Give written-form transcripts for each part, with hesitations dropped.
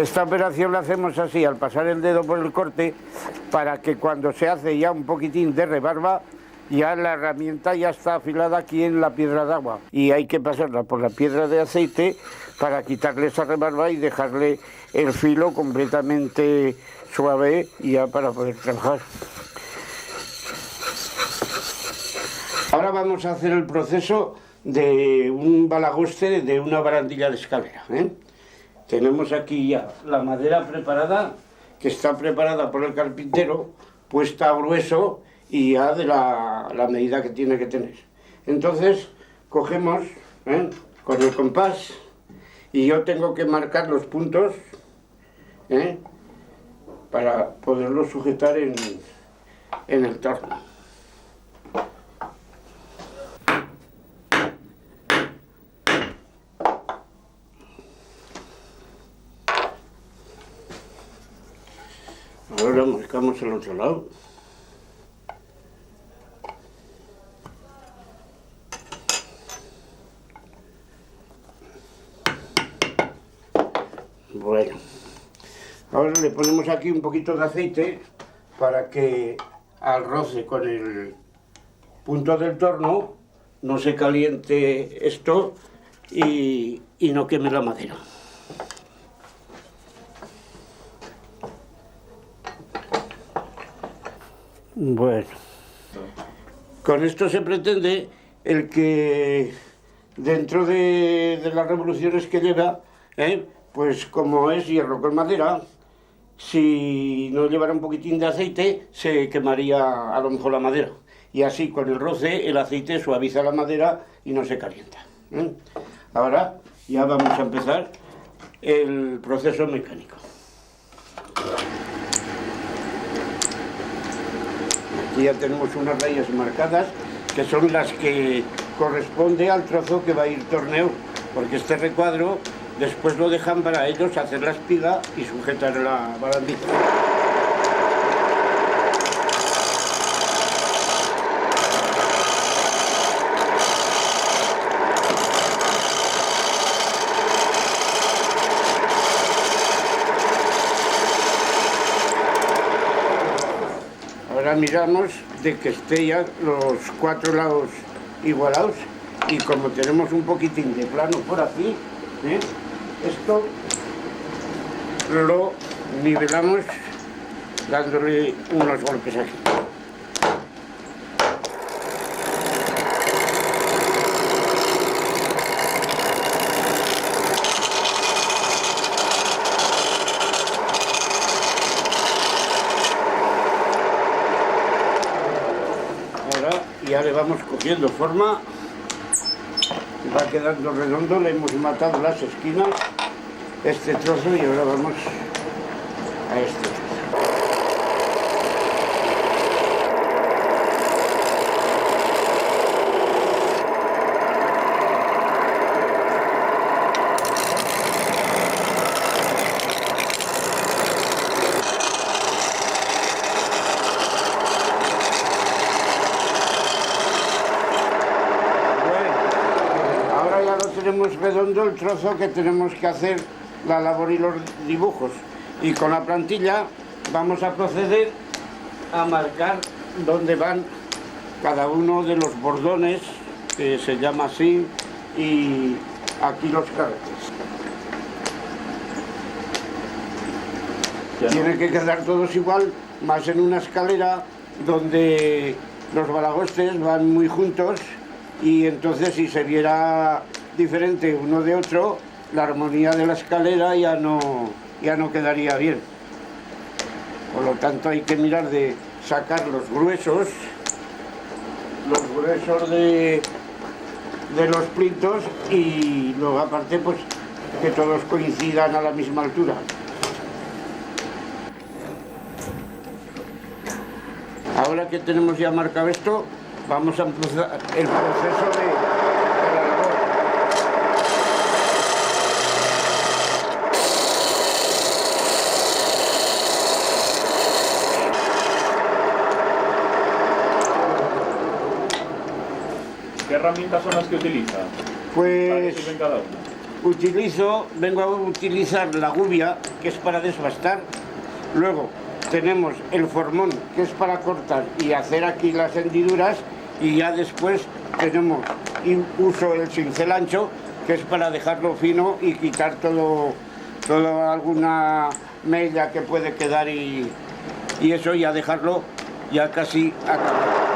Esta operación la hacemos así, al pasar el dedo por el corte, para que cuando se hace ya un poquitín de rebarba, ya la herramienta ya está afilada aquí en la piedra de agua. Y hay que pasarla por la piedra de aceite para quitarle esa rebarba y dejarle el filo completamente suave ya para poder trabajar. Ahora vamos a hacer el proceso de un balagoste de una barandilla de escalera, Tenemos aquí ya la madera preparada, que está preparada por el carpintero, puesta a grueso y ya de la medida que tiene que tener. Entonces cogemos con el compás y yo tengo que marcar los puntos para poderlo sujetar en el torno. Ahora marcamos el otro lado. Bueno, ahora le ponemos aquí un poquito de aceite para que al roce con el punto del torno no se caliente esto y no queme la madera. Bueno, con esto se pretende el que dentro de las revoluciones que lleva, pues como es hierro con madera, si no llevara un poquitín de aceite se quemaría a lo mejor la madera. Y así con el roce el aceite suaviza la madera y no se calienta. Ahora ya vamos a empezar el proceso mecánico. Aquí ya tenemos unas rayas marcadas, que son las que corresponde al trozo que va a ir torneo, porque este recuadro después lo dejan para ellos hacer la espiga y sujetar la barandilla. Ahora miramos de que estén ya los 4 lados igualados y como tenemos un poquitín de plano por aquí, esto lo nivelamos dándole unos golpes aquí. Ya le vamos cogiendo forma, va quedando redondo, le hemos matado las esquinas, este trozo, y ahora vamos a este trozo. Tenemos redondo el trozo que tenemos que hacer la labor y los dibujos, y con la plantilla vamos a proceder a marcar dónde van cada uno de los bordones, que se llama así, y aquí los carretes. Tiene que quedar todos igual, más en una escalera donde los balagostes van muy juntos, y entonces si se viera diferente uno de otro, la armonía de la escalera ya no quedaría bien. Por lo tanto hay que mirar de sacar los gruesos de los plintos, y luego aparte pues que todos coincidan a la misma altura. Ahora que tenemos ya marcado esto, vamos a empezar el proceso de la labor. ¿Qué herramientas son las que utiliza? Pues ¿Para qué sirven cada una? vengo a utilizar la gubia, que es para desbastar. Luego tenemos el formón, que es para cortar y hacer aquí las hendiduras, y ya después tenemos, uso el cincel ancho, que es para dejarlo fino y quitar todo alguna mella que puede quedar, y eso ya dejarlo ya casi acabado.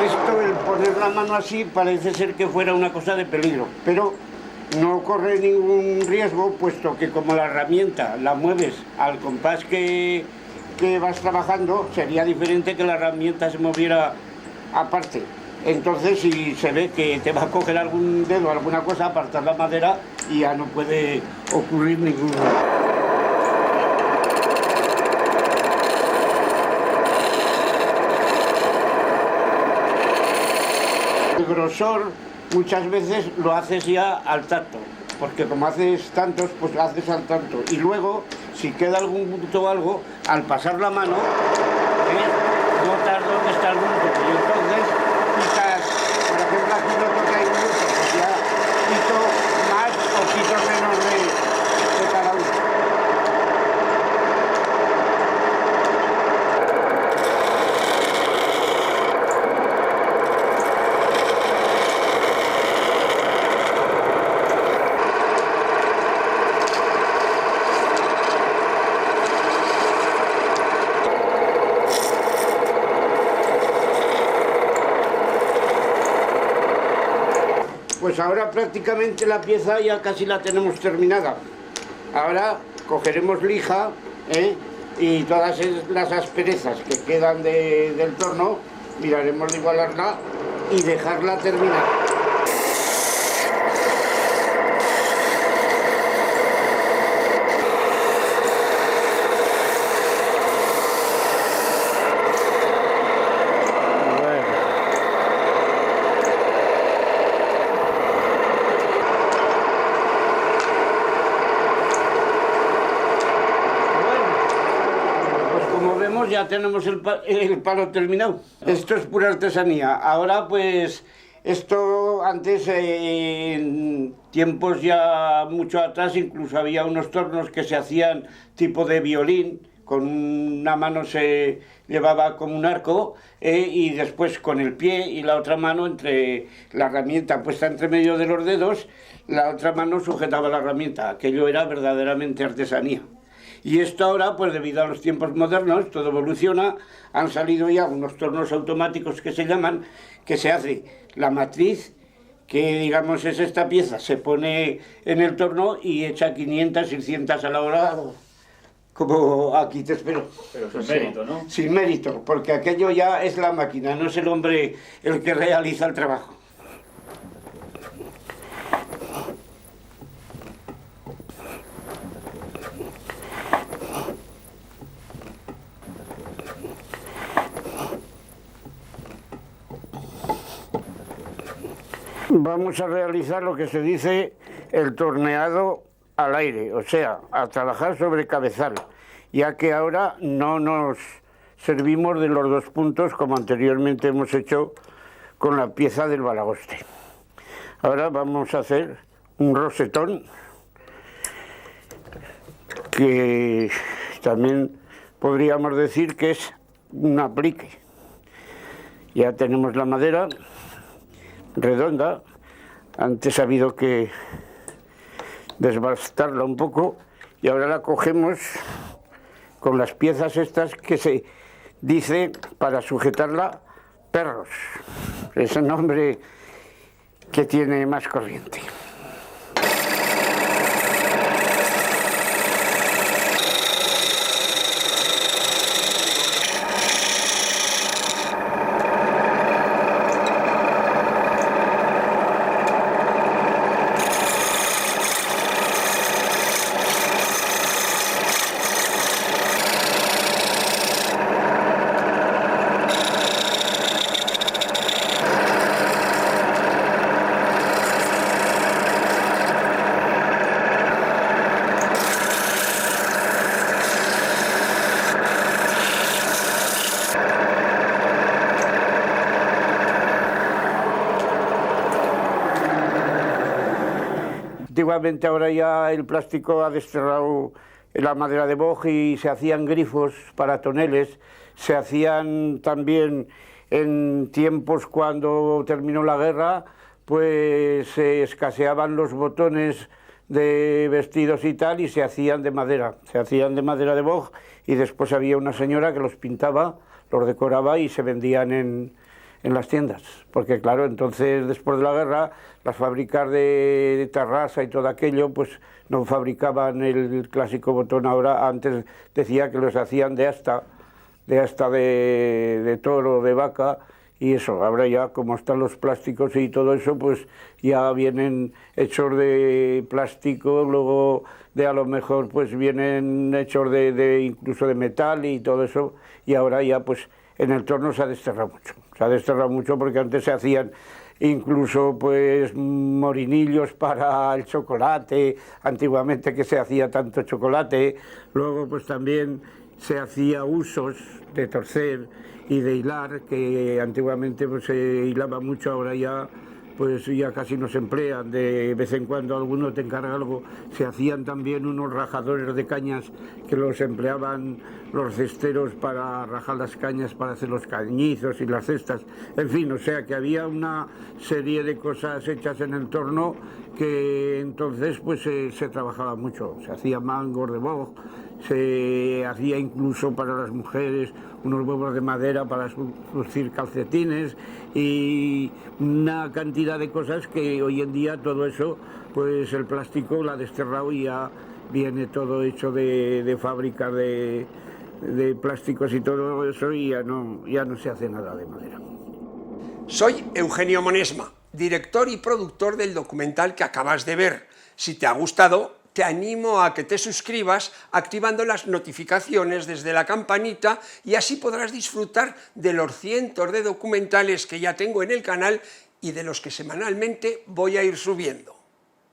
Esto, el poner la mano así, parece ser que fuera una cosa de peligro, pero no corre ningún riesgo, puesto que como la herramienta la mueves al compás que vas trabajando, sería diferente que la herramienta se moviera aparte. Entonces, si se ve que te va a coger algún dedo, alguna cosa, apartar la madera y ya no puede ocurrir ningún... El grosor muchas veces lo haces ya al tacto, porque como haces tantos, pues lo haces al tacto. Y luego, si queda algún punto o algo, al pasar la mano, notas dónde está el punto. Y entonces quitas, por ejemplo, aquí noto que hay un punto, pues ya quito más o quito menos de cada uno. Pues ahora prácticamente la pieza ya casi la tenemos terminada. Ahora cogeremos lija, y todas las asperezas que quedan del torno, miraremos de igualarla y dejarla terminar. Ya tenemos el palo terminado. Esto es pura artesanía. Ahora pues esto antes, en tiempos ya mucho atrás, incluso había unos tornos que se hacían tipo de violín, con una mano se llevaba como un arco, y después con el pie y la otra mano, entre la herramienta puesta entre medio de los dedos, la otra mano sujetaba la herramienta. Aquello era verdaderamente artesanía. Y esto ahora, pues debido a los tiempos modernos, todo evoluciona, han salido ya unos tornos automáticos que se llaman, que se hace la matriz, que digamos es esta pieza, se pone en el torno y echa 500, 600 a la hora, como aquí te espero. Pero sin mérito, ¿no? Sin mérito, porque aquello ya es la máquina, no es el hombre el que realiza el trabajo. Vamos a realizar lo que se dice el torneado al aire, o sea, a trabajar sobre cabezal, ya que ahora no nos servimos de los dos puntos como anteriormente hemos hecho con la pieza del balagoste. Ahora vamos a hacer un rosetón, que también podríamos decir que es un aplique. Ya tenemos la madera redonda. Antes ha habido que desbastarla un poco y ahora la cogemos con las piezas estas que se dice para sujetarla perros. Es el nombre que tiene más corriente. Antiguamente, ahora ya el plástico ha desterrado la madera de boj y se hacían grifos para toneles, se hacían también en tiempos cuando terminó la guerra, pues se escaseaban los botones de vestidos y tal, y se hacían de madera de boj, y después había una señora que los pintaba, los decoraba y se vendían en las tiendas, porque claro, entonces después de la guerra las fábricas de Tarrasa y todo aquello pues no fabricaban el clásico botón. Ahora, antes decía que los hacían de asta de toro, de vaca, y eso. Ahora ya, como están los plásticos y todo eso, pues ya vienen hechos de plástico, luego de a lo mejor pues vienen hechos incluso de metal y todo eso, y ahora ya pues en el torno se ha desterrado mucho porque antes se hacían incluso pues morinillos para el chocolate, antiguamente que se hacía tanto chocolate, luego pues también se hacía usos de torcer y de hilar, que antiguamente pues se hilaba mucho, ahora ya pues ya casi no se emplean, de vez en cuando alguno te encarga algo. Se hacían también unos rajadores de cañas que los empleaban los cesteros para rajar las cañas, para hacer los cañizos y las cestas, en fin, o sea que había una serie de cosas hechas en el torno que entonces pues se trabajaba mucho, se hacía mangos de boj, se hacía incluso para las mujeres unos huevos de madera para lucir calcetines y una cantidad de cosas que hoy en día todo eso, pues el plástico lo ha desterrado y ya viene todo hecho de fábricas de plásticos y todo eso, y ya no se hace nada de madera. Soy Eugenio Monesma, director y productor del documental que acabas de ver. Si te ha gustado, te animo a que te suscribas activando las notificaciones desde la campanita, y así podrás disfrutar de los cientos de documentales que ya tengo en el canal y de los que semanalmente voy a ir subiendo.